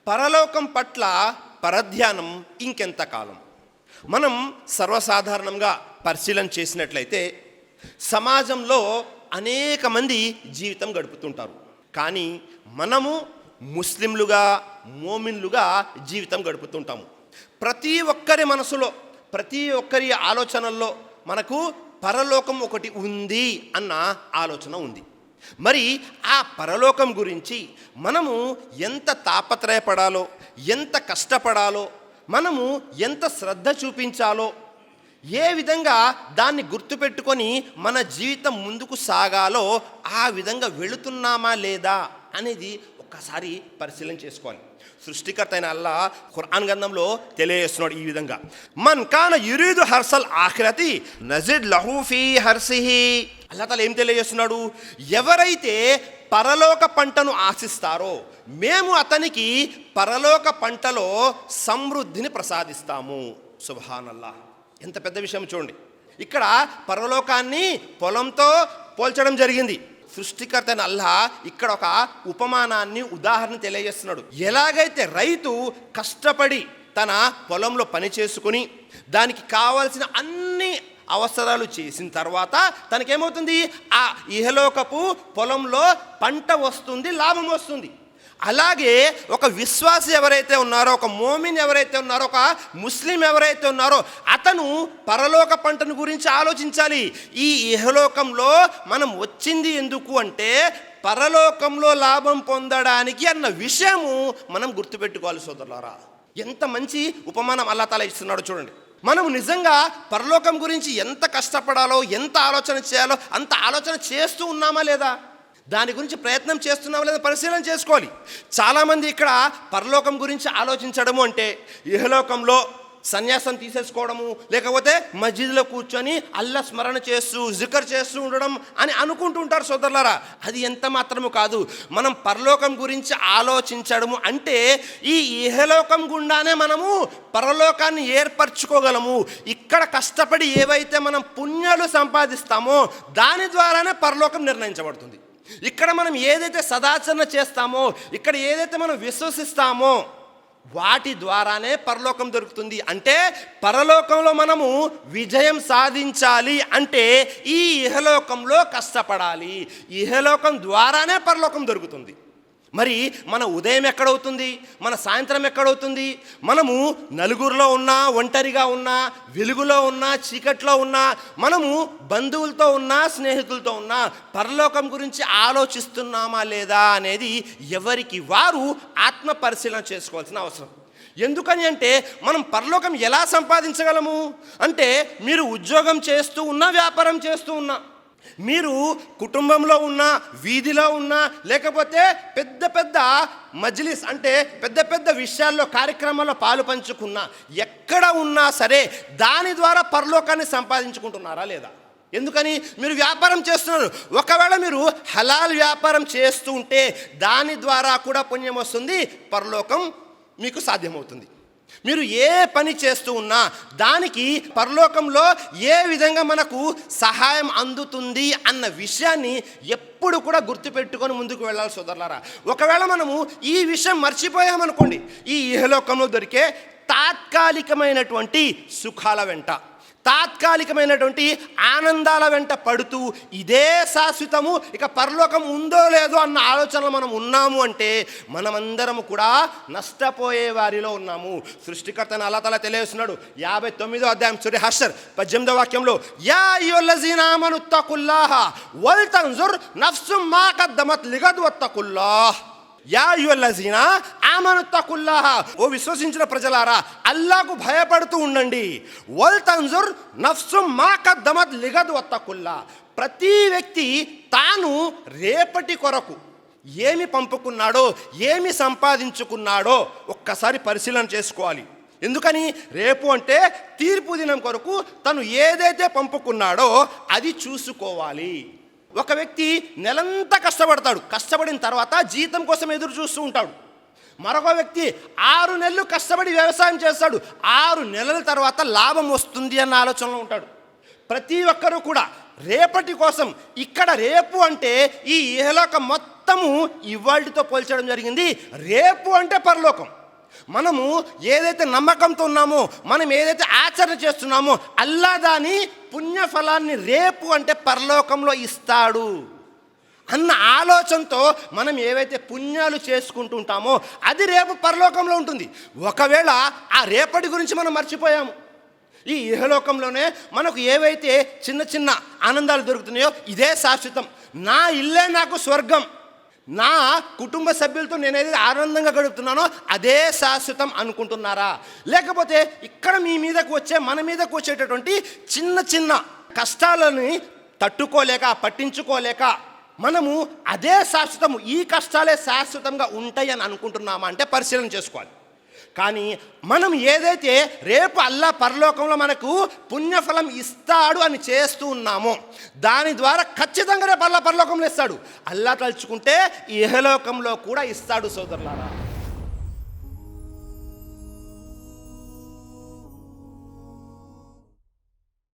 పరలోకం పట్ల పరధ్యానం ఇంకెంతకాలం? మనం సర్వసాధారణంగా పరిశీలన చేసినట్లయితే సమాజంలో అనేక మంది జీవితం గడుపుతుంటారు. కానీ మనము ముస్లింలుగా, మోమిన్లుగా జీవితం గడుపుతుంటాము. ప్రతి ఒక్కరి మనసులో, ప్రతి ఒక్కరి ఆలోచనల్లో మనకు పరలోకం ఒకటి ఉంది అన్న ఆలోచన ఉంది. మరి ఆ పరలోకం గురించి మనము ఎంత తాపత్రయపడాలో, ఎంత కష్టపడాలో, మనము ఎంత శ్రద్ధ చూపించాలో, ఏ విధంగా దాన్ని గుర్తుపెట్టుకొని మన జీవితం ముందుకు సాగాలో ఆ విధంగా వెళుతున్నామా లేదా అనేది ఒక్కసారి పరిశీలన చేసుకోవాలి. సృష్టికర్త అయిన అల్లా ఖురాన్ గ్రంథంలో తెలియజేస్తున్నాడు ఈ విధంగా, మన్ కాన యురీదు హర్సల్ ఆఖిరతి నజిద్ లహు ఫీ హర్సిహి. అల్లా తాలా ఏం తెలియజేస్తున్నాడు? ఎవరైతే పరలోక పంటను ఆశిస్తారో మేము అతనికి పరలోక పంటలో సమృద్ధిని ప్రసాదిస్తాము. సుబ్హానల్లాహ్, ఎంత పెద్ద విషయం చూడండి. ఇక్కడ పరలోకాన్ని పొలంతో పోల్చడం జరిగింది. సృష్టికర్త అయిన అల్లా ఇక్కడ ఒక ఉపమానాన్ని, ఉదాహరణ తెలియజేస్తున్నాడు. ఎలాగైతే రైతు కష్టపడి తన పొలంలో పని చేసుకుని దానికి కావాల్సిన అన్ని అవసరాలు చేసిన తర్వాత తనకేమవుతుంది? ఆ ఇహలోకపు పొలంలో పంట వస్తుంది, లాభం వస్తుంది. అలాగే ఒక విశ్వాసి ఎవరైతే ఉన్నారో, ఒక మోమిన్ ఎవరైతే ఉన్నారో, ఒక ముస్లిం ఎవరైతే ఉన్నారో అతను పరలోక పంటను గురించి ఆలోచించాలి. ఈ ఇహలోకంలో మనం వచ్చింది ఎందుకు అంటే పరలోకంలో లాభం పొందడానికి అన్న విషయము మనం గుర్తుపెట్టుకోవాలి సోదరులారా. ఎంత మంచి ఉపమానం అల్లా తాలా ఇస్తున్నాడో చూడండి. మనం నిజంగా పరలోకం గురించి ఎంత కష్టపడాలో, ఎంత ఆలోచన చేయాలో అంత ఆలోచన చేస్తూ ఉన్నామా లేదా, దాని గురించి ప్రయత్నం చేస్తున్నామా లేదా పరిశీలన చేసుకోవాలి. చాలామంది ఇక్కడ పరలోకం గురించి ఆలోచించడము అంటే ఇహలోకంలో సన్యాసం తీసేసుకోవడము, లేకపోతే మస్జిద్లో కూర్చొని అల్లా స్మరణ చేస్తూ జికర్ చేస్తూ ఉండడం అని అనుకుంటుంటారు సోదరులారా. అది ఎంత మాత్రము కాదు. మనం పరలోకం గురించి ఆలోచించడము అంటే ఈ ఇహలోకం గుండానే మనము పరలోకాన్ని ఏర్పరచుకోగలము. ఇక్కడ కష్టపడి ఏవైతే మనం పుణ్యాలు సంపాదిస్తామో దాని ద్వారానే పరలోకం నిర్ణయించబడుతుంది. ఇక్కడ మనం ఏదైతే సదాచరణ చేస్తామో, ఇక్కడ ఏదైతే మనం విశ్వసిస్తామో వాటి ద్వారానే పరలోకం దొరుకుతుంది. అంటే పరలోకంలో మనము విజయం సాధించాలి అంటే ఈ ఇహలోకంలో కష్టపడాలి. ఇహలోకం ద్వారానే పరలోకం దొరుకుతుంది. మరి మన ఉదయం ఎక్కడవుతుంది, మన సాయంత్రం ఎక్కడవుతుంది? మనము నలుగురిలో ఉన్నా, ఒంటరిగా ఉన్నా, వెలుగులో ఉన్నా, చీకట్లో ఉన్నా, మనము బంధువులతో ఉన్నా, స్నేహితులతో ఉన్నా పరలోకం గురించి ఆలోచిస్తున్నామా లేదా అనేది ఎవరికి వారు ఆత్మ పరిశీలన చేసుకోవాల్సిన అవసరం. ఎందుకని అంటే మనం పరలోకం ఎలా సంపాదించగలము అంటే, మీరు ఉద్యోగం చేస్తూ ఉన్నా, వ్యాపారం చేస్తూ ఉన్నా, మీరు కుటుంబంలో ఉన్నా, వీధిలో ఉన్నా, లేకపోతే పెద్ద పెద్ద మజ్లిస్ అంటే పెద్ద పెద్ద విషయాల్లో, కార్యక్రమాల్లో పాలు పంచుకున్నా, ఎక్కడ ఉన్నా సరే దాని ద్వారా పరలోకాన్ని సంపాదించుకుంటున్నారా లేదా? ఎందుకని? మీరు వ్యాపారం చేస్తున్నారు. ఒకవేళ మీరు హలాల్ వ్యాపారం చేస్తూ ఉంటే దాని ద్వారా కూడా పుణ్యం వస్తుంది, పరలోకం మీకు సాధ్యమవుతుంది. మీరు ఏ పని చేస్తూ ఉన్నా దానికి పరలోకంలో ఏ విధంగా మనకు సహాయం అందుతుంది అన్న విషయాన్ని ఎప్పుడు కూడా గుర్తుపెట్టుకొని ముందుకు వెళ్ళాలి సోదరులారా. ఒకవేళ మనము ఈ విషయం మర్చిపోయామనుకోండి, ఈ ఇహలోకంలో దొరికే తాత్కాలికమైనటువంటి సుఖాల వెంట, తాత్కాలికమైనటువంటి ఆనందాల వెంట పడుతూ ఇదే శాశ్వతము, ఇక పరలోకం ఉందో లేదో అన్న ఆలోచనలో మనం ఉన్నాము అంటే మనమందరము కూడా నష్టపోయే వారిలో ఉన్నాము. సృష్టికర్తను అల్లాహ్ తాలా తెలియజేస్తున్నాడు 59వ అధ్యాయం సూరా హషర్ 18వ వాక్యంలో, యా అయ్యుహల్లజీనా ఆమను తఖుల్లాహ వల్ తన్జుర్ నఫ్సుమ్ మా కద్దమత్ లిగద్ వత్తఖుల్లాహ్. యా అయ్యుహల్లజీనా ఆమను తఖుల్లాహ, ఓ విశ్వసించిన ప్రజలారా అల్లాహకు భయపడుతూ ఉండండి. వల్ తన్జుర్ నఫ్సుమ్ మా కద్దమత్ లిగద్ వత్తఖుల్లాహ్. ప్రతి వ్యక్తి తాను రేపటి కొరకు ఏమి పంపుకున్నాడో, ఏమి సంపాదించుకున్నాడో ఒక్కసారి పరిశీలన చేసుకోవాలి. ఎందుకని? రేపు అంటే తీర్పు దినం కొరకు తను ఏదైతే పంపుకున్నాడో అది చూసుకోవాలి. ఒక వ్యక్తి నెలంతా కష్టపడతాడు, కష్టపడిన తర్వాత జీతం కోసం ఎదురు చూస్తూ ఉంటాడు. మరొక వ్యక్తి 6 నెలలు కష్టపడి వ్యవసాయం చేస్తాడు, 6 నెలల తర్వాత లాభం వస్తుంది అన్న ఆలోచనలో ఉంటాడు. ప్రతి ఒక్కరూ కూడా రేపటి కోసం, ఇక్కడ రేపు అంటే ఈ ఇహలోకం మొత్తం మొత్తము ఇవాళతో పోల్చడం జరిగింది. రేపు అంటే పరలోకం. మనము ఏదైతే నమ్మకంతో ఉన్నామో, మనం ఏదైతే ఆచరణ చేస్తున్నామో, అల్లా దాని పుణ్యఫలాన్ని రేపు అంటే పరలోకంలో ఇస్తాడు అన్న ఆలోచనతో మనం ఏవైతే పుణ్యాలు చేసుకుంటుంటామో అది రేపు పరలోకంలో ఉంటుంది. ఒకవేళ ఆ రేపటి గురించి మనం మర్చిపోయాము, ఈ ఇహలోకంలోనే మనకు ఏవైతే చిన్న చిన్న ఆనందాలు దొరుకుతున్నాయో ఇదే శాశ్వతం, నా ఇల్లే నాకు స్వర్గం, నా కుటుంబ సభ్యులతో నేను ఏదైతే ఆనందంగా గడుపుతున్నానో అదే శాశ్వతం అనుకుంటున్నారా? లేకపోతే ఇక్కడ మీ మీదకు వచ్చే, మన మీదకు వచ్చేటటువంటి చిన్న చిన్న కష్టాలని తట్టుకోలేక, పట్టించుకోలేక మనము అదే శాశ్వతము, ఈ కష్టాలే శాశ్వతంగా ఉంటాయి అని అనుకుంటున్నామా అంటే పరిశీలన చేసుకోవాలి. కానీ మనం ఏదైతే రేపు అల్లా పరలోకంలో మనకు పుణ్యఫలం ఇస్తాడు అని చేస్తూ ఉన్నామో దాని ద్వారా ఖచ్చితంగా రేపు అల్లా పరలోకంలో ఇస్తాడు. అల్లా తలుచుకుంటే ఇహలోకంలో కూడా ఇస్తాడు సోదరులారా.